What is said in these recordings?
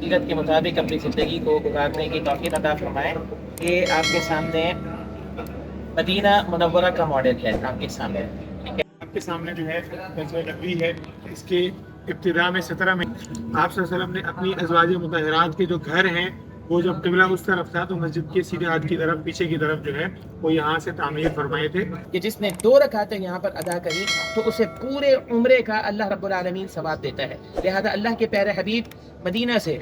सीरत के मुताबिक अपनी ज़िंदगी को गुजारने की तौफ़ीक़ अता फरमाए। ये आपके सामने मदीना मुनव्वरा का मॉडल है आपके सामने, ठीक है। आपके सामने जो है मस्जिद नबवी है। इसके इब्तिदा में 17 में आप सल्लल्लाहु अलैहि वसल्लम ने अपनी अज़वाज मुतहहरात के जो घर हैं वो जब क़िबला उस तरफ था तो मस्जिद के सीधे हाथ की तरफ पीछे की तरफ जो है वो यहाँ से तामीर फरमाए थे कि जिसने 2 रकातें यहाँ पर अदा करी तो उसे पूरे उम्रे का अल्लाह रब्बुल आलमीन सवाब देता है। लिहाजा अल्लाह के प्यारे हबीब मदीना से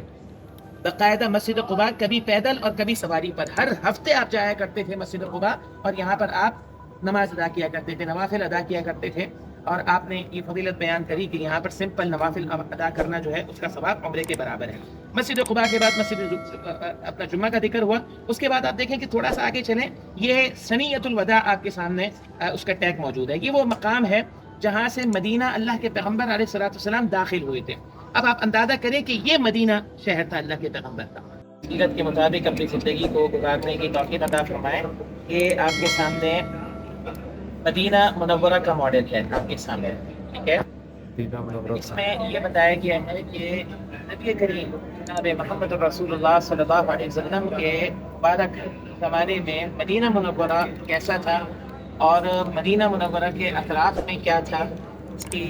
बाकायदा मस्जिद क़ुबा कभी पैदल और कभी सवारी पर हर हफ्ते आप जाया करते थे मस्जिद क़ुबा, और यहाँ पर आप नमाज अदा किया करते थे, नवाफिल अदा किया करते थे। और आपने ये फजीलत बयान करी कि यहाँ पर सिंपल नवाफिल अदा करना जो है उसका सवाब उम्रे के बराबर है। मस्जिद क़ुबा के बाद मस्जिद अपना जुम्मा का जिक्र हुआ। उसके बाद आप देखें कि थोड़ा सा आगे चलें, ये सनीयतुल वदा आपके सामने उसका टैग मौजूद है। ये वो मकाम है जहाँ से मदीना अल्लाह के पैगम्बर अलैहिस्सलाम दाखिल हुए थे। अब आप अंदाज़ा करें कि ये मदीना शहर था अल्लाह के पैगम्बर का। सीरत के मुताबिक अपनी ज़िंदगी को गुजारने की तौफ़ीक़ अता फरमाए। ये आपके सामने मदीना मुनव्वरा का मॉडल है आपके सामने, ठीक है। इसमें ये बताया गया है कि नबी करीम जनाब मोहम्मद रसूलुल्लाह सल्लल्लाहु अलैहि वसल्लम के मुबारक ज़माने में मदीना मुनव्वरा कैसा था और मदीना मुनव्वरा के अतराफ़ में क्या था, उसकी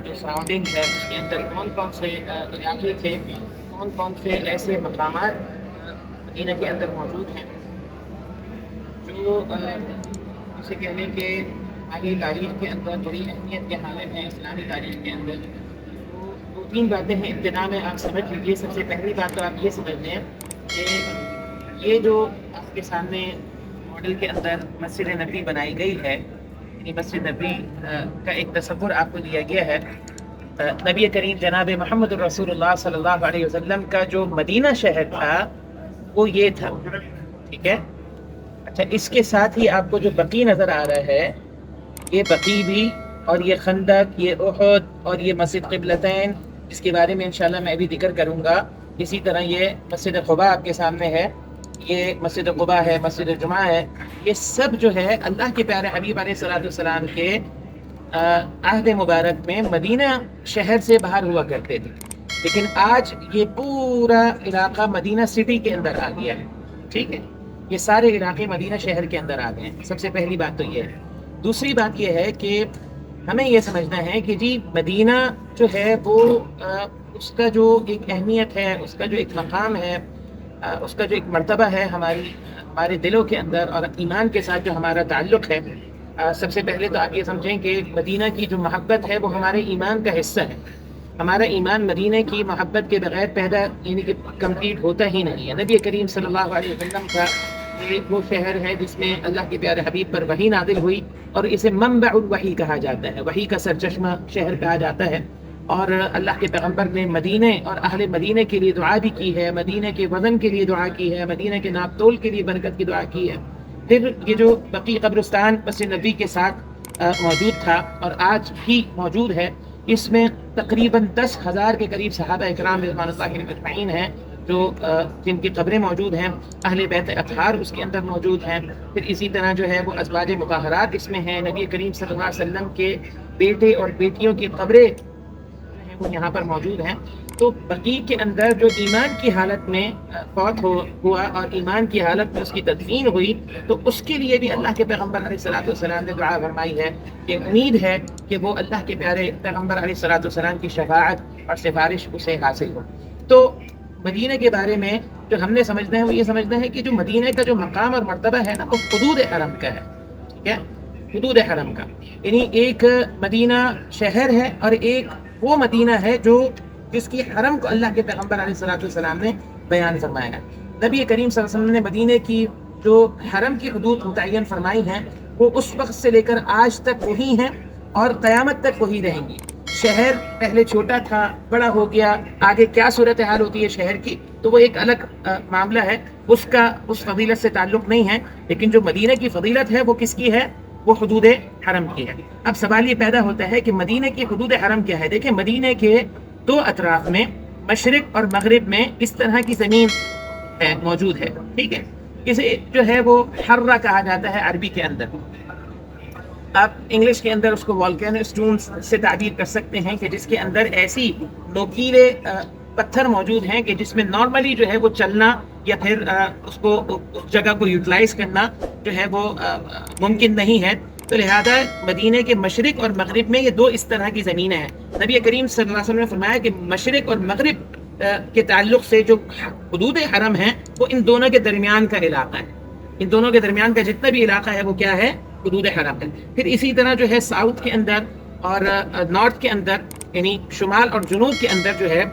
जो सराउंडिंग है उसके अंदर कौन कौन से इलाके थे, कौन कौन से ऐसे मकामात मदीना के अंदर मौजूद हैं जो इसे कहने के आगे तारीख़ के अंदर बड़ी अहमियत के हामिल हैं इस्लामी तारीख़ के अंदर। तो 2-3 बातें हैं इब्तिदा में आप समझ लीजिए। सबसे पहली बात तो आप ये समझ लें कि ये जो आपके सामने मॉडल के अंदर मस्जिद नबी बनाई गई है, यानी मस्जिद नबी का एक तस्वुर आपको दिया गया है। नबी करीम जनाब मोहम्मद रसूलुल्लाह सल्लल्लाहु अलैहि वसल्लम का जो मदीना शहर था वो ये था, ठीक है। अच्छा, इसके साथ ही आपको जो बकी नज़र आ रहा है, ये बकी भी, और ये खंदक, ये उहद और ये मस्जिद क़िबलतैन, जिसके बारे में इंशाल्लाह मैं भी जिक्र करूँगा। इसी तरह ये मस्जिद क़ुबा आपके सामने है, ये मस्जिद क़ुबा है, मस्जिद जुमा है। ये सब जो है अल्लाह के प्यारे हबीब अलैहिस्सलाम के अहद मुबारक में मदीना शहर से बाहर हुआ करते थे, लेकिन आज ये पूरा इलाका मदीना सिटी के अंदर आ गया है, ठीक है। ये सारे इलाके मदीना शहर के अंदर आ गए हैं। सबसे पहली बात तो ये है। दूसरी बात ये है कि हमें ये समझना है कि जी मदीना जो है वो उसका जो एक अहमियत है, उसका जो एक मकाम है, उसका जो एक मर्तबा है हमारे दिलों के अंदर और ईमान के साथ जो हमारा ताल्लुक़ है। सबसे पहले तो आप ये समझें कि मदीना की जो मोहब्बत है वो हमारे ईमान का हिस्सा है। हमारा ईमान मदीने की मोहब्बत के बगैर पैदा यानी कि कंप्लीट होता ही नहीं है। नबी करीम सल्लल्लाहु अलैहि वसल्लम का ये वो शहर है जिसमें अल्लाह के प्यारे हबीब पर वही नादिल हुई, और इसे मंबउल वही कहा जाता है, वही का सरचश्मा शहर कहा जाता है। और अल्लाह के पैगम्बर ने मदीने और अहले मदीने के लिए दुआ भी की है, मदीने के वज़न के लिए दुआ की है, मदीने के नापतोल के लिए बरकत की दुआ की है। फिर ये जो बकी कब्रिस्तान मस्जिद नबी के साथ मौजूद था और आज भी मौजूद है, इसमें तकरीबन 10,000 के करीब सहाबा इकराम रिज़वानुल्लाहि अजमईन हैं जो जिनकी कब्रें मौजूद हैं। अहले बैत अतहार उसके अंदर मौजूद हैं। फिर इसी तरह जो है वो अज़वाज मुतहहरात इसमें हैं। नबी करीम सल्लल्लाहु अलैहि वसल्लम के बेटे और बेटियों की कब्रें वो यहाँ पर मौजूद हैं। तो बकी के अंदर जो ईमान की हालत में फौत हुआ और ईमान की हालत में उसकी तदफीन हुई, तो उसके लिए भी अल्लाह के पैगम्बर अलैहिस्सलाम ने दुआ फरमाई है कि उम्मीद है कि वो अल्लाह के प्यारे पैगम्बर अलैहिस्सलाम की शफाअत और सिफारिश उसे हासिल हो। तो मदीने के बारे में जो हमने समझना है वो ये समझना है कि जो मदीने का जो मकाम और मर्तबा है ना वो हुदूद हरम का है, ठीक है, हुदूद हरम का। यानी एक मदीना शहर है और एक वो मदीना है जो जिसकी हरम को अल्लाह के पैगम्बर अलैहिस्सलाम ने बयान फरमाया। नबी करीम सल्लल्लाहु अलैहि वसल्लम ने मदीने की जो हरम की हुदूद मुतय्यन फरमाई हैं वो उस वक्त से लेकर आज तक वही हैं और क़यामत तक वही रहेंगी। शहर पहले छोटा था, बड़ा हो गया, आगे क्या सूरत हाल होती है शहर की तो वो एक अलग मामला है, उसका उस फजीलत से ताल्लुक़ नहीं है। लेकिन जो मदीने की फजीलत है वो किसकी है? वो हुदूद हरम की है। अब सवाल ये पैदा होता है कि मदीने की हुदूद हरम क्या है। देखिए मदीने के 2 अतराफ में मशरिक और मगरिब में इस तरह की ज़मीन है मौजूद है, ठीक है। इसे जो है वो हर्रा कहा जाता है अरबी के अंदर। आप इंग्लिश के अंदर उसको वॉल्केनो स्टोन्स से ताबीर कर सकते हैं कि जिसके अंदर ऐसी नोकीले पत्थर मौजूद हैं कि जिसमें नॉर्मली जो है वो चलना या फिर उसको उस जगह को यूटिलाइज करना जो है वो मुमकिन नहीं है। तो लिहाजा मदीने के मशरिक और मगरिब में ये दो इस तरह की ज़मीनें हैं। नबी करीम सल्लल्लाहु अलैहि वसल्लम ने फरमाया कि मशरिक और मगरिब के ताल्लुक़ से जो हुदूद हरम है वो इन दोनों के दरमियान का इलाका है। इन दोनों के दरमियान का जितना भी इलाका है वो क्या है, हुदूद हरम है। फिर इसी तरह जो है साउथ के अंदर और नॉर्थ के अंदर यानी शुमाल और जुनूब के अंदर जो है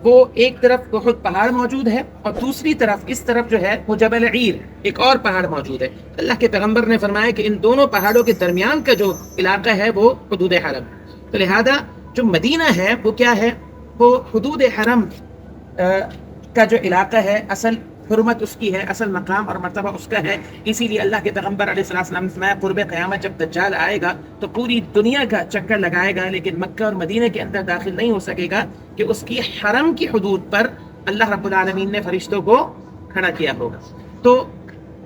वो एक तरफ बहुत पहाड़ मौजूद है और दूसरी तरफ इस तरफ जो है वो जबल ईर एक और पहाड़ मौजूद है। अल्लाह के पैगंबर ने फरमाया कि इन दोनों पहाड़ों के दरमियान का जो इलाका है वो हुदूद हरम। तो लिहाजा जो मदीना है वो क्या है, वो हुदूद हरम का जो इलाका है, असल हुर्मत उसकी है, असल मकाम और मर्तबा उसका है। इसीलिए अल्लाह के पैगंबर अलैहिस्सलाम ने फरमाया क़ुर्ब क़यामत जब दज्जाल आएगा तो पूरी दुनिया का चक्कर लगाएगा लेकिन मक्का और मदीने के अंदर दाखिल नहीं हो सकेगा कि उसकी हरम की हुदूद पर अल्लाह रब्बुल आलमीन ने फरिश्तों को खड़ा किया होगा, तो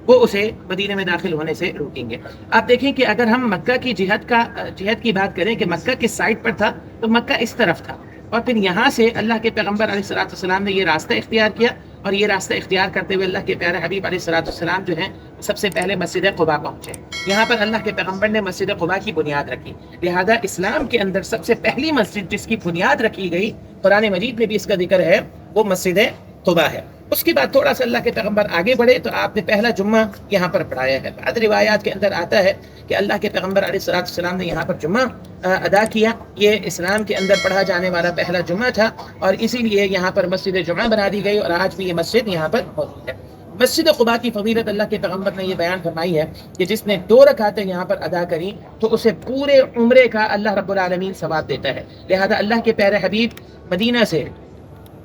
वो उसे मदीने में दाखिल होने से रोकेंगे। आप देखें कि अगर हम मक्का की जिहद की बात करें कि मक्का किस साइड पर था, तो मक्का इस तरफ था और फिर यहाँ से अल्लाह के पैगंबर अलैहिस्सलाम ने ये रास्ता इख्तियार किया और ये रास्ता इख्तियार करते हुए अल्लाह के प्यारे हबीब अलैहिस्सलाम जो हैं सबसे पहले मस्जिद क़ुबा पहुँचे। यहाँ पर अल्लाह के पैगंबर ने मस्जिद क़ुबा की बुनियाद रखी। लिहाजा इस्लाम के अंदर सबसे पहली मस्जिद जिसकी बुनियाद रखी गई, कुरान मजीद में भी इसका जिक्र है, वो मस्जिद क़ुबा है। उसके बाद थोड़ा सा अल्लाह के पैगंबर आगे बढ़े तो आपने पहला जुम्मा यहाँ पर पढ़ाया है। बाद रिवायात के अंदर आता है कि अल्लाह के पैगंबर अलैहिस्सलाम ने यहाँ पर जुम्मा अदा किया। ये इस्लाम के अंदर पढ़ा जाने वाला पहला जुम्मा था और इसीलिए यहाँ पर मस्जिद जुम्मा बना दी गई और आज भी ये मस्जिद यहाँ पर मौजूद है। मस्जिद क़ुबा की फजीलत अल्लाह के पैगंबर ने ये बयान फरमाई है कि जिसने 2 रकातें यहाँ पर अदा करी तो उसे पूरे उम्रे का अल्लाह रब्बुल आलमीन सवाब देता है। लिहाजा अल्लाह के प्यारे हबीब मदीना से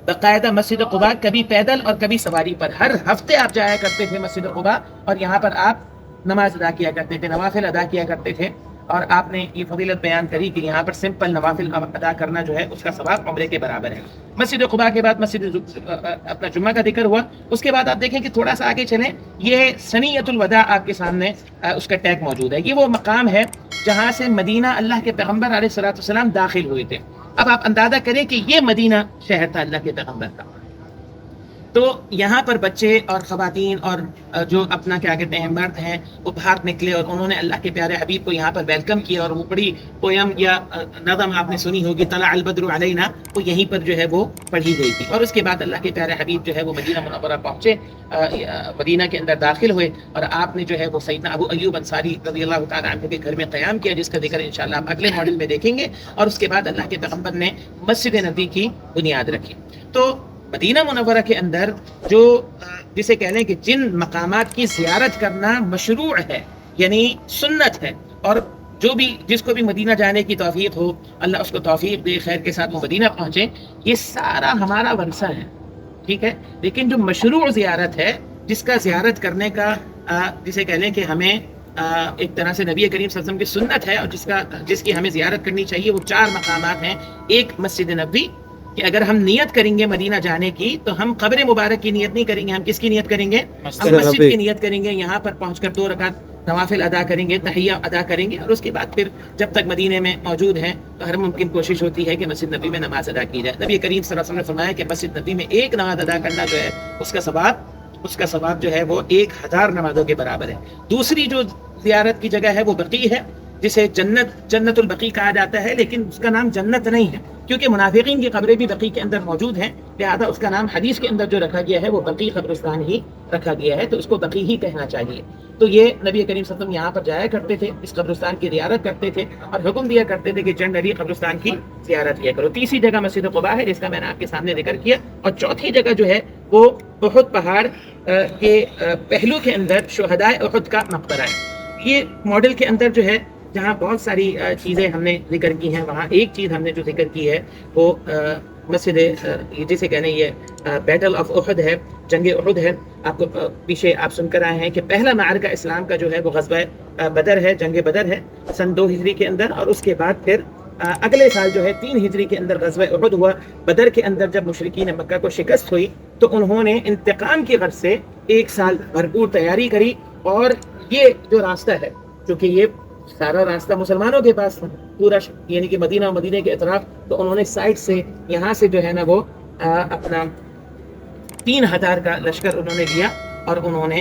बाकायदा मस्जिद क़ुबा कभी पैदल और कभी सवारी पर हर हफ्ते आप जाया करते थे मस्जिद क़ुबा और यहाँ पर आप नमाज अदा किया करते थे, नवाफिल अदा किया करते थे। और आपने ये फजीलत बयान करी कि यहाँ पर सिंपल नवाफिल अदा करना जो है उसका सवाब उम्रे के बराबर है। मस्जिद क़ुबा के बाद मस्जिद अपना जुम्मा का जिक्र हुआ। उसके बाद आप देखें कि थोड़ा सा आगे चलें, ये सनीयतुल वदा आपके सामने उसका टैग मौजूद है। ये वो मकाम है जहाँ से मदीना अल्लाह के पैगंबर अलैहिस्सलाम दाखिल हुए थे। अब आप अंदाज़ा करें कि ये मदीना शहर था अल्लाह के पैगंबर का। तो यहाँ पर बच्चे और ख़वातीन और जो अपना क्या कहते हैं मर्द हैं वो बाहर निकले और उन्होंने अल्लाह के प्यारे हबीब को यहाँ पर वेलकम किया और वो बड़ी पोयम या नज़म आपने सुनी होगी, तला अल बद्रु अलैना, वो यहीं पर जो है वो पढ़ी गई थी। और उसके बाद अल्लाह के प्यारे हबीब जो है वो मदीना मुनव्वरा पहुँचे, मदीना के अंदर दाखिल हुए और आपने जो है वो सैयदना अबू अय्यूब अंसारी रज़ियल्लाहु तआला अन्हु के घर में क़याम किया, जिसका जिक्र इंशाअल्लाह आप अगले मॉडल में देखेंगे। और उसके बाद अल्लाह के पैगंबर ने मस्जिद नबी की बुनियाद रखी। तो मदीना मुनव्वरा के अंदर जो जिसे कह लें कि जिन मकामात की ज़ियारत करना मशरूअ है यानी सुन्नत है, और जो भी जिसको भी मदीना जाने की तौफीक हो अल्लाह उसको तौफीक दे, खैर के साथ वो मदीना पहुँचे, ये सारा हमारा वर्सा है, ठीक है। लेकिन जो मशरूअ ज़ियारत है, जिसका ज़ियारत करने का जिसे कह लें कि हमें एक तरह से नबी करीम सल्लल्लाहु अलैहि वसल्लम की सुन्नत है और जिसकी हमें ज़ियारत करनी चाहिए, वो 4 मकामात हैं। एक मस्जिद नबी कि अगर हम नियत करेंगे मदीना जाने की तो हम कब्र मुबारक की नियत नहीं करेंगे, हम किसकी नियत करेंगे, हम मस्जिद की नियत करेंगे। यहाँ पर पहुँचकर 2 रकात नवाफिल अदा करेंगे, तहिया अदा करेंगे और उसके बाद फिर जब तक मदीने में मौजूद हैं तो हर मुमकिन कोशिश होती है कि मस्जिद नबी में नमाज अदा की जाए। नबी करीम सल्लल्लाहु अलैहि वसल्लम ने फरमाया कि मस्जिद नबी में 1 नमाज अदा करना जो है उसका सवाब जो है वो 1000 नमाजों के बराबर है। दूसरी जो ज़ियारत की जगह है वो बकी है, जिसे जन्नतुल बकी कहा जाता है, लेकिन उसका नाम जन्नत नहीं है क्योंकि मुनाफिकीन की कब्रें भी बकी के अंदर मौजूद हैं। लिहाजा उसका नाम हदीस के अंदर जो रखा गया है वो बकी कब्रिस्तान ही रखा गया है, तो इसको बकी ही कहना चाहिए। तो ये नबी करीम सल्लल्लाहु अलैहि वसल्लम यहाँ पर जाया करते थे, इस कब्रिस्तान की ज़ियारत करते थे और हुक्म दिया करते थे कि जनरली कब्रिस्तान की ज़ियारत किया करो। तीसरी जगह मस्जिद क़ुबा है जिसका मैंने आपके सामने जिक्र किया, और चौथी जगह जो है वो उहुद पहाड़ के पहलू के अंदर शुहदाए उहुद का मकबरा है। ये मॉडल के अंदर जो है जहाँ बहुत सारी चीज़ें हमने जिक्र की हैं, वहाँ एक चीज़ हमने जो जिक्र की है वो मस्जिद जिसे कहने ये बैटल ऑफ उहुद है, जंग उहुद है। आपको पीछे आप सुनकर आए हैं कि पहला मारका इस्लाम का जो है वो ग़ज़वा बदर है, जंग बदर है सन 2 हिजरी के अंदर, और उसके बाद फिर अगले साल जो है 3 हिजरी के अंदर ग़ज़वा उहुद हुआ। बदर के अंदर जब मुशरिकीन मक्का को शिकस्त हुई तो उन्होंने इंतकाम की गर्ज से 1 साल भरपूर तैयारी करी, और ये जो रास्ता है, चूँकि ये सारा रास्ता मुसलमानों के पास था पूरा, यानी कि मदीना और मदीने के अतराफ, तो उन्होंने साइड से यहाँ से जो है ना वो اپنا 3000 کا لشکر انہوں نے لیا اور انہوں نے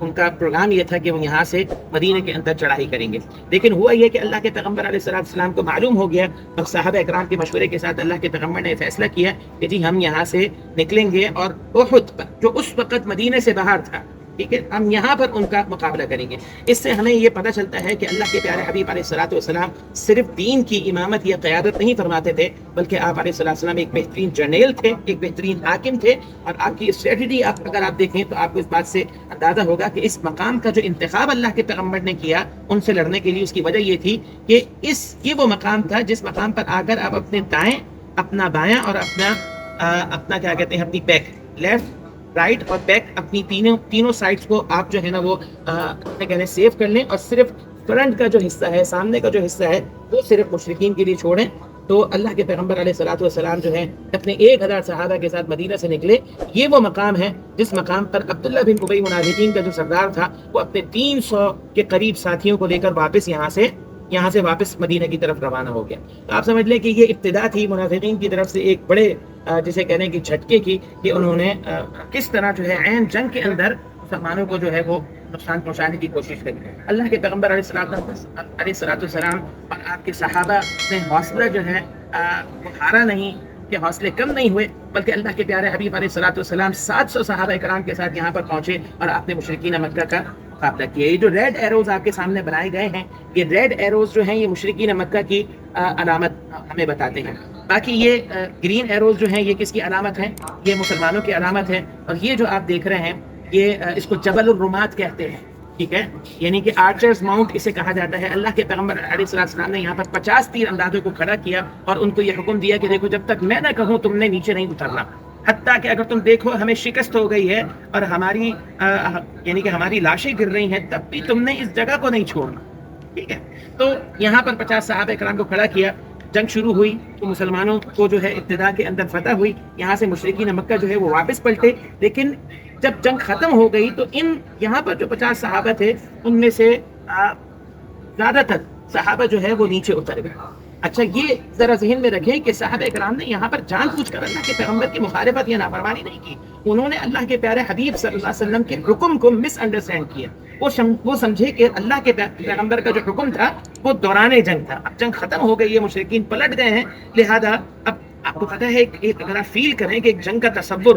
ان کا پروگرام یہ تھا کہ وہ یہاں سے مدینے کے اندر چڑھائی کریں گے. لیکن ہوا یہ کہ اللہ کے پیغمبر علیہ السلام کو معلوم ہو گیا اور صحابہ اکرام کے مشورے کے ساتھ اللہ کے پیغمبر نے فیصلہ کیا کہ جی ہم یہاں سے نکلیں گے اور احد پر جو اس وقت مدینے سے باہر تھا، ٹھیک ہے، ہم یہاں پر ان کا مقابلہ کریں گے. اس سے ہمیں یہ پتہ چلتا ہے کہ اللہ کے پیارے حبیب علیہ السلام صرف دین کی امامت یا قیادت نہیں فرماتے تھے، بلکہ آپ علیہ السلام ایک بہترین جرنیل تھے، ایک بہترین حاکم تھے. اور آپ کی اسٹریٹجی اگر آپ دیکھیں تو آپ کو اس بات سے اندازہ ہوگا کہ اس مقام کا جو انتخاب اللہ کے پیغمبر نے کیا ان سے لڑنے کے لیے، اس کی وجہ یہ تھی کہ یہ وہ مقام تھا جس مقام پر آ کر آپ اپنے دائیں، اپنا بایاں اور اپنا کیا کہتے ہیں اپنی بیک، لیفٹ، رائٹ اور بیک، اپنی تینوں سائڈز کو آپ جو ہے نا وہ کہنے سیو کر لیں، اور صرف فرنٹ کا جو حصہ ہے، سامنے کا جو حصہ ہے، وہ صرف مشرکین کے لیے چھوڑیں. تو اللہ کے پیغمبر علیہ السلام جو ہے اپنے 1000 صحابہ کے ساتھ مدینہ سے نکلے. یہ وہ مقام ہے جس مقام پر عبداللہ بن ابی منافقین کا جو سردار تھا وہ اپنے 300 کے قریب ساتھیوں کو لے کر واپس یہاں سے واپس مدینہ کی طرف روانہ ہو گیا. تو آپ سمجھ لیں کہ یہ ابتدا تھی منافقین کی طرف سے ایک بڑے جسے کہنے کی جھٹکے کی، کہ انہوں نے کس طرح جو ہے عین جنگ کے اندر مسلمانوں کو جو ہے وہ نقصان پہنچانے کی کوشش کری. اللہ کے پیغمبر علیہ السلام اور آپ کے صحابہ نے حوصلہ جو ہے وہ ہارا نہیں، کہ حوصلے کم نہیں ہوئے، بلکہ اللہ کے پیارے حبیب علیہ السلام 700 صحابہ کرام کے ساتھ یہاں پر پہنچے اور آپ نے مشرکین مکہ کا مقابلہ کیا. یہ جو ریڈ ایروز آپ کے سامنے بنائے گئے ہیں، یہ ریڈ ایروز جو ہیں یہ مشرکین مکہ کی علامت ہمیں بتاتے ہیں. باقی یہ گرین ایروز جو ہیں یہ کس کی علامت ہیں؟ یہ مسلمانوں کی علامت ہے. اور یہ جو آپ دیکھ رہے ہیں یہ اس کو جبل الرمات کہتے ہیں، ٹھیک ہے، یعنی کہ آرچرز ماؤنٹ اسے کہا جاتا ہے. اللہ کے پیغمبر علیہ السلام نے یہاں پر 50 تیر اندازوں کو کھڑا کیا اور ان کو یہ حکم دیا کہ دیکھو جب تک میں نہ کہوں تم نے نیچے نہیں اترنا، حتیٰ کہ اگر تم دیکھو ہمیں شکست ہو گئی ہے اور ہماری یعنی کہ ہماری لاشیں گر رہی ہیں، تب بھی تم نے اس جگہ کو نہیں چھوڑنا، ٹھیک ہے. تو یہاں پر 50 صحابہ کرام کو کھڑا کیا. جنگ شروع ہوئی تو مسلمانوں کو جو ہے ابتدا کے اندر فتح ہوئی. یہاں سے مشرکین مکہ جو ہے وہ واپس پلٹے. لیکن جب جنگ ختم ہو گئی تو یہاں پر جو 50 صحابہ تھے ان میں سے زیادہ تر صحابہ جو ہے وہ نیچے اتر گئے. اچھا، یہ ذرا ذہن میں رکھیں کہ صحابہ کرام نے یہاں پر جان بوجھ کر اللہ کے پیغمبر کی مخالفت یا نافرمانی نہیں کی. انہوں نے اللہ کے پیارے حبیب صلی اللہ علیہ وسلم کے حکم کو مس انڈرسٹینڈ کیا. وہ سمجھے کہ اللہ کے پیغمبر کا جو حکم تھا وہ دوران جنگ تھا. اب جنگ ختم ہو گئی ہے، مشرکین پلٹ گئے ہیں، لہذا اب آپ کو پتہ ہے کہ اگر آپ فیل کریں کہ ایک جنگ کا تصور،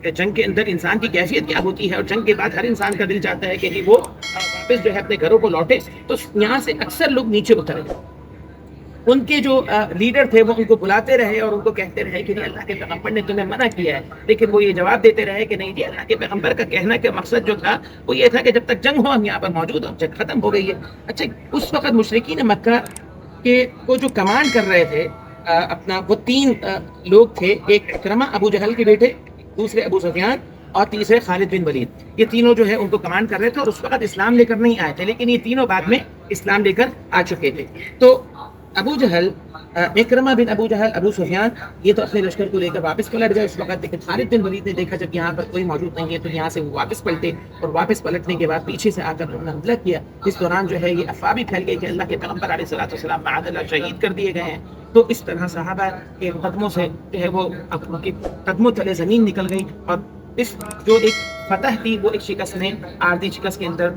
جنگ کے اندر انسان کی کیفیت کیا ہوتی ہے، اور جنگ کے بعد ہر انسان کا دل چاہتا ہے کہ وہ واپس جو ہے اپنے گھروں کو لوٹے. تو یہاں سے اکثر لوگ نیچے اتر گئے. ان کے جو لیڈر تھے وہ ان کو بلاتے رہے اور ان کو کہتے رہے کہ نہیں، اللہ کے پیغمبر نے تمہیں منع کیا ہے. لیکن وہ یہ جواب دیتے رہے کہ نہیں جی، اللہ کے پیغمبر کا کہنا کے مقصد جو تھا وہ یہ تھا کہ جب تک جنگ ہو ہم یہاں پر موجود ہوں. جنگ ختم ہو گئی ہے. اچھا، اس وقت مشرکین مکہ کے وہ جو کمانڈ کر رہے تھے اپنا، وہ 3 لوگ تھے. ایک اکرمہ ابو جہل کے بیٹے، دوسرے ابو سفیان اور تیسرے خالد بن ولید. یہ تینوں جو ہے ان کو کمانڈ کر رہے تھے اور اس وقت اسلام لے کر نہیں آئے تھے، لیکن یہ تینوں بعد میں اسلام لے کر آ چکے تھے. تو ابو جہل، اکرمہ بن ابو جہل، ابو سفیان، یہ تو اپنے لشکر کو لے کر واپس پلٹ گئے اس وقت. لیکن خالد بن ولید نے دیکھا جب یہاں پر کوئی موجود نہیں ہے تو یہاں سے وہ واپس پلٹے، اور واپس پلٹنے کے بعد پیچھے سے آ کر انہوں نے حملہ کیا. اس دوران جو ہے یہ افواہ بھی پھیل گئی کہ اللہ کے پیغمبر علیہ السلام معاذ اللہ شہید کر دیے گئے ہیں. تو اس طرح صحابہ کے قدموں سے جو ہے وہ اپنے قدموں تلے زمین نکل گئی، اور اس جو ایک فتح تھی وہ ایک شکست میں، عارضی شکست کے اندر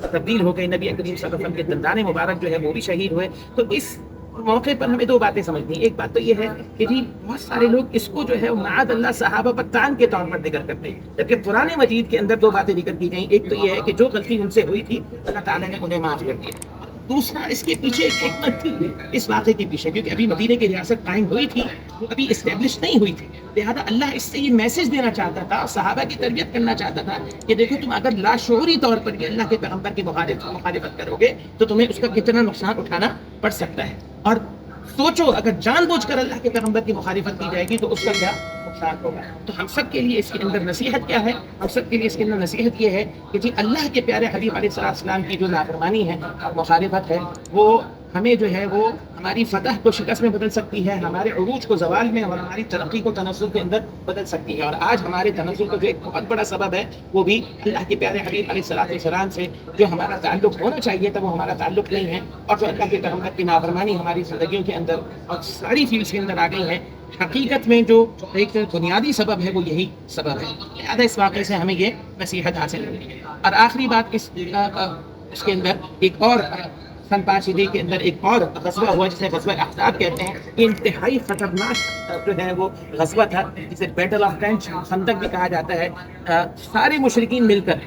تبدیل ہو گئی. نبی کریم صلی اللہ علیہ وسلم کے دندان مبارک جو ہے وہ بھی شہید ہوئے. تو اس موقع پر ہمیں 2 باتیں سمجھنی ہیں. ایک بات تو یہ ہے کہ جی بہت سارے لوگ اس کو جو ہے معاذ اللہ صحابہ پر تان کے طور پر ذکر کرتے ہیں، جبکہ قرآن مجید کے اندر 2 باتیں ذکر کی گئیں. ایک تو یہ ہے کہ جو غلطی ان سے ہوئی تھی اللہ تعالیٰ نے انہیں معاف کر دیا. دوسرا، اس کے پیچھے ایک حکمت تھی اس واقعے کے پیچھے، کیونکہ ابھی مدینے کی ریاست قائم ہوئی تھی، وہ ابھی اسٹیبلش نہیں ہوئی تھی. لہٰذا اللہ اس سے یہ میسج دینا چاہتا تھا اور صحابہ کی تربیت کرنا چاہتا تھا کہ دیکھو تم اگر لاشعوری طور پر یہ اللہ کے پیغمبر کی مخالفت کرو گے تو تمہیں اس کا کتنا نقصان اٹھانا پڑ سکتا ہے. اور سوچو اگر جان بوجھ کر اللہ کے پیغمبر کی مخالفت کی جائے گی تو اس کا کیا نقصان ہوگا. تو ہم سب کے لیے اس کے اندر نصیحت کیا ہے؟ ہم سب کے لیے اس کے اندر نصیحت یہ ہے کہ جی اللہ کے پیارے حبیب علیہ السلام کی جو نافرمانی ہے اور مخالفت ہے وہ ہمیں جو ہے وہ ہماری فتح کو شکست میں بدل سکتی ہے، ہمارے عروج کو زوال میں اور ہماری ترقی کو تنزل کے اندر بدل سکتی ہے. اور آج ہمارے تنزل کا جو ایک بہت بڑا سبب ہے وہ بھی اللہ کے پیارے حبیب علیہ السلام سے جو ہمارا تعلق ہونا چاہیے تھا وہ ہمارا تعلق نہیں ہے، اور جو اللہ کے پیغمبر کی نافرمانی ہماری زندگیوں کے اندر اور ساری فیلڈز کے اندر آ گئی ہیں. हकीकत में जो एक बुनियादी सबब है वो यही सबब है। लिहाजा इस वाक़े से हमें ये नसीहत हासिल होती है। और आखिरी बात उसके अंदर एक और सन 5 हिजरी के अंदर एक और ग़ज़वा हुआ जिसे ग़ज़वा अहज़ाब कहते हैं। ये इंतहाई ख़तरनाक जो है वो ग़ज़वा था, जिसे बैटल ऑफ ट्रेंच खंदक भी कहा जाता है। सारे मुशरिकीन मिलकर,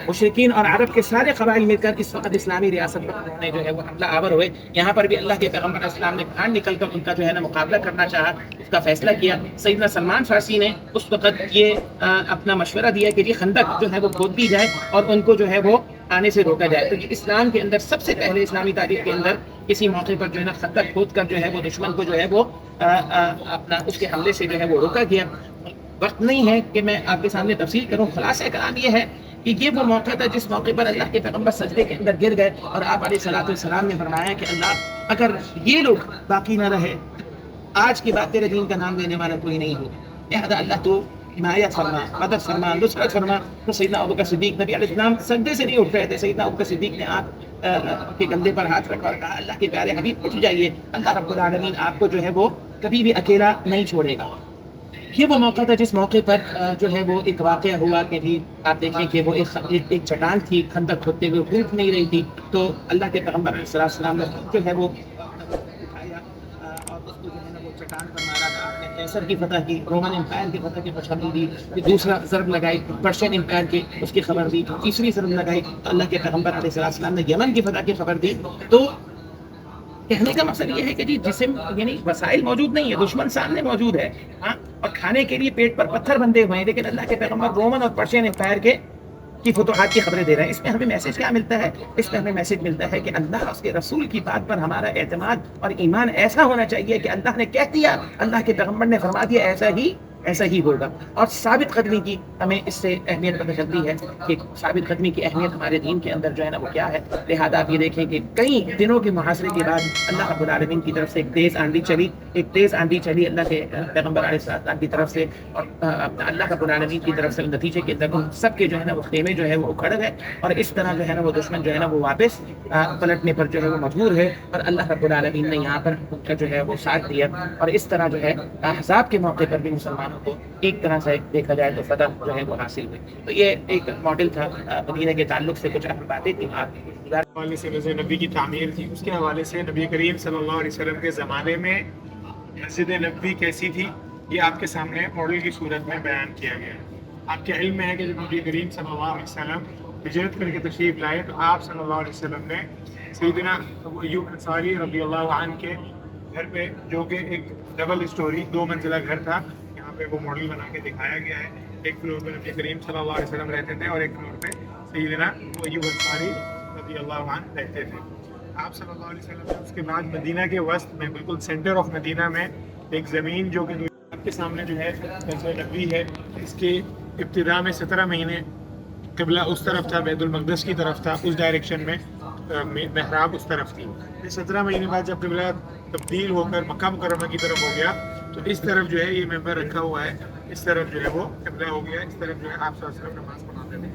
मुशरिकीन और अरब के सारे क़बाइल मिलकर इस वक्त इस्लामी रियासत पर उन्होंने जो है वो हमला आवर हुए। यहाँ पर भी अल्लाह के पैगम्बर इस्लाम ने बाहर निकल कर उनका जो है ना मुकाबला करना चाहा, उसका फैसला किया। सैयदना सलमान फारसी ने उस वक्त ये अपना मशवरा दिया कि ये खंदक जो है वो खोद दी जाए और उनको जो है वो आने से रोका जाए। तो इस्लाम के अंदर सबसे पहले इस्लामी तारीख के अंदर किसी मौके पर जो है ना खंदक खोद कर जो है वो दुश्मन को जो है वो अपना उसके हमले से जो है वो रोका गया। वक्त नहीं है कि मैं आपके सामने तफसील करूँ। खुलासा कलाम ये है कि ये वो मौका था जिस मौके पर अल्लाह के पैगम्बर सजदे के अंदर गिर गए और आप अलैहिस्सलातु वस्सलाम ने फरमाया कि अल्लाह अगर ये लोग बाकी न रहे, आज के बाद तेरे दीन का नाम लेने वाला कोई नहीं होगा। लिहाजा अल्लाह तो हिमायत फरमा, मदद फरमा, नुसरत फरमा। तो सैयदना अबू बकर सिद्दीक नबी अलैहिस्सलाम सजदे से नहीं उठ रहे थे। सैयदना अबू बकर सिद्दीक ने आप के कंधे पर हाथ रखा और कहा, अल्लाह के प्यारे हबीब उठ जाइए, अल्लाह रब्बुल आलमीन आपको जो है वो कभी भी अकेला नहीं छोड़ेगा। ये वो मौका था जिस मौके पर जो है वो एक वाक़या हुआ कि भी आप देखें कि वो एक चट्टान थी, खंदक खोदते हुए टूट नहीं रही थी। तो अल्लाह के पैगम्बर अलैहि सलाम ने जो है वो उठाया और उसको जो है ना वो चट्टान पर मारा था। आपने कैसर की फतह की, रोमन एम्पायर की फतह की खुशखबरी दी, फिर दूसरा ज़रब लगाई पर्शियन एम्पायर की, उसकी खबर दी, तीसरी ज़रब लगाई तो अल्लाह के पैगम्बर अलैहि सलाम ने यमन की फतह की खबर दी। तो कहने का मकसद ये है कि जी जिस्म यानी वसाइल मौजूद नहीं है, दुश्मन सामने मौजूद है, हाँ, और खाने के लिए पेट पर पत्थर बंधे हुए हैं, लेकिन अल्लाह के पैगम्बर रोमन और पर्शियन एम्पायर की फतूहात की खबरें दे रहे हैं। इसमें हमें मैसेज क्या मिलता है? इसमें हमें मैसेज मिलता है कि अल्लाह और उसके रसूल की बात पर हमारा एतमाद और ईमान ऐसा होना चाहिए कि अल्लाह ने कह दिया, अल्लाह के पैगम्बर ने फरमा दिया, ऐसा ही होगा। और साबित कदमी की हमें इससे अहमियत पता चलती है कि साबित कदमी की अहमियत हमारे दीन के अंदर जो है ना वो क्या है। लिहाजा आप ये देखें कि कई दिनों के मुहासरे के बाद अल्लाह रब्बुल आलमीन की तरफ से एक तेज़ आंधी चली अल्लाह के पैगम्बर अलैहिस्सलाम की तरफ से, और अल्लाह रब्बुल आलमीन की तरफ से नतीजे के अंदर उन सब के जो है ना वो खेमे जो है वो उखड़ गए और इस तरह जो है ना वो दुश्मन जो है ना वो वापस पलटने पर जो है वो मजबूर है। और अल्लाह रब्बुल आलमीन ने यहाँ पर उनका जो है वो साथ दिया और इस तरह जो है अहज़ाब के मौके पर भी मुसलमानों को एक तरह से देखा जाए तो फतह जो है वो हासिल हुई। तो ये एक मॉडल था मदीना के ताल्लुक से कुछ अहम बातें थी। हवाले से मस्जिद नबी की तामीर थी, उसके हवाले से नबी करीम सल्लल्लाहु अलैहि वसल्लम के ज़माने में मस्जिद नबी कैसी थी, ये आपके सामने मॉडल की सूरत में बयान किया गया है। आपके इल्म में है कि जब नबी करीम सल्लल्लाहु अलैहि वसल्लम हिजरत करके तशरीफ़ लाए तो आप सल्लल्लाहु अलैहि वसल्लम ने सैयदना अबू अय्यूब अंसारी रज़ियल्लाहु अन्हु के घर पे, जो कि एक डबल स्टोरी 2 मंजिला घर था, यहाँ पे वो मॉडल बना के दिखाया गया है। एक फ्लोर पे नबी करीम सल्लल्लाहु अलैहि वसल्लम रहते थे और एक फ्लोर पे सैयदना अबू अय्यूब अंसारी रज़ियल्लाहु अन्हु रहते थे। आप सल्लल्लाहु अलैहि वसल्लम ने उसके बाद मदीना के वस्त में, बिल्कुल सेंटर ऑफ मदीना में एक ज़मीन जो कि आपके सामने जो है मस्जिद नबी है, इसके इब्तिदा में 17 महीने क़िबला उस तरफ था, बैतुल मक़दस की तरफ था, उस डायरेक्शन में महराब उस तरफ थी। फिर 17 महीने बाद जब क़िबला तब्दील होकर मक्का मुकर्रमा की तरफ हो गया तो इस तरफ जो है ये मेंबर रखा हुआ है, इस तरफ जो है वो क़िबला हो गया, इस तरफ जो है आप सल्लल्लाहु अलैहि वसल्लम नमाज़ पढ़ाते थे।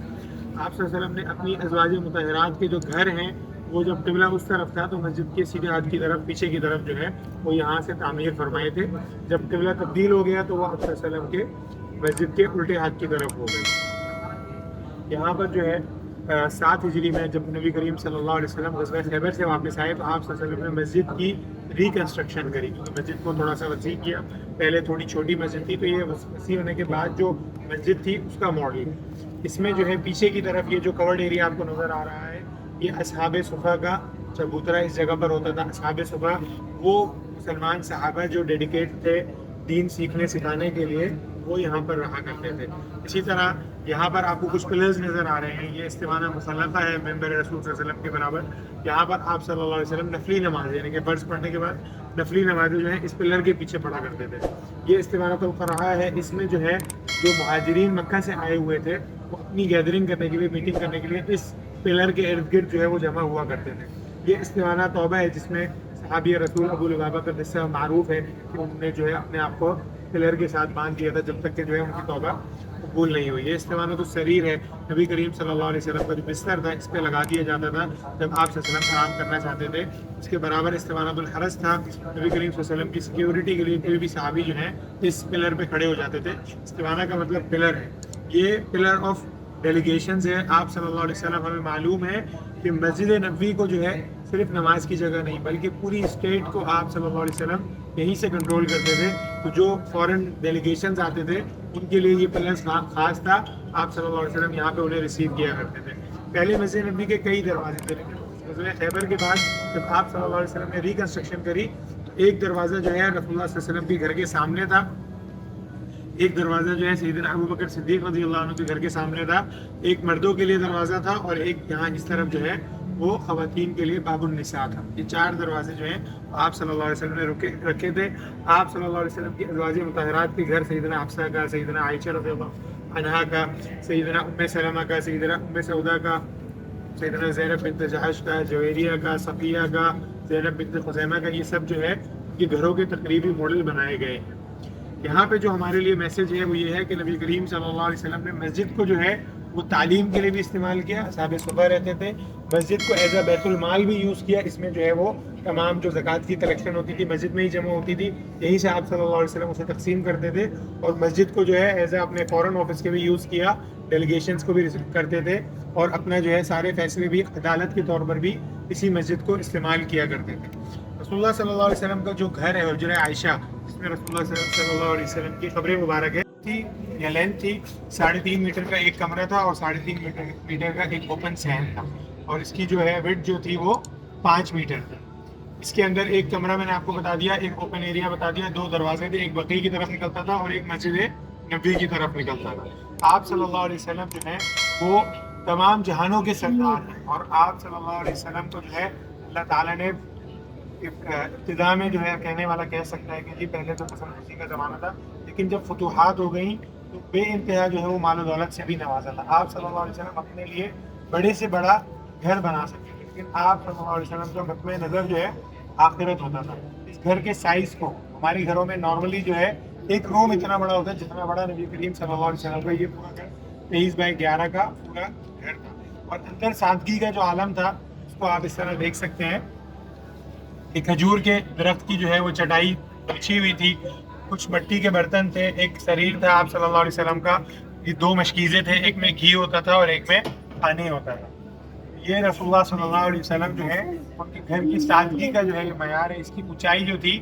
आप सल्लल्लाहु अलैहि वसल्लम ने अपनी अज़वाज मुतहहरात के जो घर हैं वो जब क़िबला उस तरफ था तो मस्जिद के सीधे हाथ की तरफ, पीछे की तरफ जो है वो यहाँ से तामीर फरमाए थे। जब क़िबला तब्दील हो गया तो वो आप सल्लल्लाहु अलैहि वसल्लम के मस्जिद के उल्टे हाथ की तरफ हो गए। यहाँ पर जो है 7 हिजरी में जब नबी करीम सल्लल्लाहु अलैहि वसल्लम ग़ज़वा खैबर से वापस आए तो आप सल्लल्लाहु अलैहि वसल्लम ने मस्जिद की रिकन्स्ट्रक्शन करी, क्योंकि मस्जिद को थोड़ा सा वसी किया। पहले थोड़ी छोटी मस्जिद थी, तो ये वसी होने के बाद जो मस्जिद थी उसका मॉडल इसमें जो है पीछे की तरफ ये जो कवर्ड एरिया आपको नज़र आ रहा है, ये असहाबे सुफ़ा का चबूतरा इस जगह पर होता था। असहाबे सुफ़ा वो मुसलमान सहाबा जो डेडिकेट थे दीन सीखने सिखाने के लिए, वो यहाँ पर रहा करते थे। इसी तरह यहाँ पर आपको कुछ पिलर्स नज़र आ रहे हैं, ये इस्तिवाना मुसल्लफ़ा है मेंबर रसूल सल्लल्लाहु अलैहि वसल्लम के बराबर। यहाँ पर आप सल्लल्लाहु अलैहि वसल्लम नफली नमाज यानी कि फर्ज पढ़ने के बाद नफली नमाज़ें जो है इस पिलर के पीछे पढ़ा करते थे। ये इस्तिवाना तो रहा है, इसमें जो है जो मुहाजिरीन मक्का से आए हुए थे वो अपनी गैदरिंग करने के लिए, मीटिंग करने के लिए इस पिलर के इर्द गिर्द जो है वो जमा हुआ करते थे। ये इस्तिवाना तौबा है जिसमें सहाबी रसूल अबू लुबाबा का किस्सा मारूफ है कि उन्होंने जो है अपने आप को پلر کے ساتھ باندھ دیا تھا جب تک کہ جو ہے ان کی توبہ قبول نہیں ہوئی. یہ استوانۃ السریر ہے. نبی کریم صلی اللہ علیہ وسلم کا جو بستر تھا اس پہ لگا دیا جاتا تھا جب آپ صلی اللہ علیہ وسلم آرام کرنا چاہتے تھے. اس کے برابر استوانۃ الحرس تھا. نبی کریم صلی اللہ علیہ وسلم کی سیکیورٹی کے لیے کوئی بھی صحابی جو ہیں اس پلر پہ کھڑے ہو جاتے تھے. استوانہ کا مطلب پلر ہے. یہ پلر آف ڈیلیگیشنز ہے. آپ صلی اللہ علیہ وسلم ہمیں معلوم ہے کہ مسجد نبوی کو جو ہے صرف نماز کی جگہ نہیں بلکہ پوری اسٹیٹ کو آپ صلی اللہ علیہ وسلم یہیں سے کنٹرول کرتے تھے. تو جو فورن ڈیلیگیشنز آتے تھے ان کے لیے یہ پلر خاص تھا. آپ صلی اللہ علیہ وسلم یہاں پہ انہیں ریسیو کیا کرتے تھے. پہلے مسجد نبوی کے کئی دروازے تھے. غزوہ خیبر کے بعد جب آپ صلی اللہ علیہ وسلم نے ریکنسٹرکشن کری تو ایک دروازہ جو ہے رسول اللہ صلی اللہ علیہ وسلم کے گھر کے سامنے تھا. ایک دروازہ جو ہے سیدنا ابو بکر صدیق رضی اللہ عنہ کے گھر کے سامنے تھا. ایک مردوں کے لیے دروازہ تھا اور ایک یہاں اس طرف جو ہے وہ خواتین کے لیے باب النساء تھا. یہ 4 دروازے جو ہیں آپ صلی اللہ علیہ وسلم نے رکھے تھے. آپ صلی اللہ علیہ وسلم کی ازواج مطہرات کے گھر سیدنا حفصہ کا, سیدنا عائشہ رضی اللہ عنہا کا, سیدنا ام سلمہ کا, سیدنا ام سعودہ کا, سیدنا زینب بنت جحش کا, جویریہ کا, صفیہ کا, زینب بنت خزیمہ کا, یہ سب جو ہے یہ گھروں کے تقریبی ماڈل بنائے گئے ہیں. یہاں پہ جو ہمارے لیے میسج ہے وہ یہ ہے کہ نبی کریم صلی اللہ علیہ وسلم نے مسجد کو جو ہے وہ تعلیم کے لیے بھی استعمال کیا. اصحاب صفہ رہتے تھے. مسجد کو ایز اے بیت المال بھی یوز کیا. اس میں جو ہے وہ تمام جو زکوٰۃ کی کلیکشن ہوتی تھی مسجد میں ہی جمع ہوتی تھی. یہیں سے آپ صلی اللہ علیہ وسلم اسے تقسیم کرتے تھے اور مسجد کو جو ہے ایز اے اپنے فورن آفس کے بھی یوز کیا. ڈیلیگیشنز کو بھی ریسیو کرتے تھے اور اپنا جو ہے سارے فیصلے بھی عدالت کے طور پر بھی اسی مسجد کو استعمال کیا کرتے تھے. رسول اللہ صلی اللہ علیہ وسلم کا جو گھر ہے حجرہ عائشہ جس میں رسول اللہ صلی اللہ علیہ وسلم کی قبر مبارک ہے تھی یا لینتھ تھی 3.5 میٹر کا ایک کمرہ تھا اور 3.5 میٹر کا ایک اوپن صحن تھا. اور اس کی جو ہے وڈتھ جو تھی وہ 5 میٹر تھی. اس کے اندر ایک کمرہ میں نے آپ کو بتا دیا, ایک اوپن ایریا بتا دیا, 2 دروازے تھے, ایک بقیع کی طرف نکلتا تھا اور ایک مسجد نبوی کی طرف نکلتا تھا. آپ صلی اللہ علیہ وسلم جو ہے وہ تمام جہانوں کے سردار ہیں اور آپ صلی اللہ علیہ وسلم کو جو ہے اللہ تعالیٰ نے ابتدا میں جو ہے کہنے والا کہہ سکتا ہے کہ جی پہلے تو قسم خوشی کا زمانہ تھا لیکن جب فتوحات ہو گئیں تو بے انتہا جو ہے وہ مال و دولت سے بھی نوازا تھا. آپ صلی اللہ علیہ وسلم اپنے لیے بڑے سے بڑا گھر بنا سکتے تھے لیکن آپ صلی اللہ علیہ وسلم کا مطمع نظر جو ہے آخرت ہوتا تھا. اس گھر کے سائز کو ہمارے گھروں میں نارملی جو ہے ایک روم اتنا بڑا ہوتا ہے جتنا بڑا نبی کریم صلی اللہ علیہ وسلم کا یہ پورا گھر 23/11 کا پورا گھر تھا. اور اندر سادگی کا جو عالم تھا اس کو آپ اس طرح دیکھ سکتے ہیں. ایک کھجور کے درخت کی جو ہے وہ چٹائی بچھی ہوئی تھی, کچھ مٹی کے برتن تھے, ایک سریر تھا آپ صلی اللہ علیہ وسلم کا, یہ 2 مشکیزیں تھے, ایک میں گھی ہوتا تھا اور ایک میں پانی ہوتا تھا. یہ رسول اللہ صلی اللہ علیہ وسلم جو ہے ان کے گھر کی سادگی کا جو ہے یہ معیار ہے. اس کی اونچائی جو تھی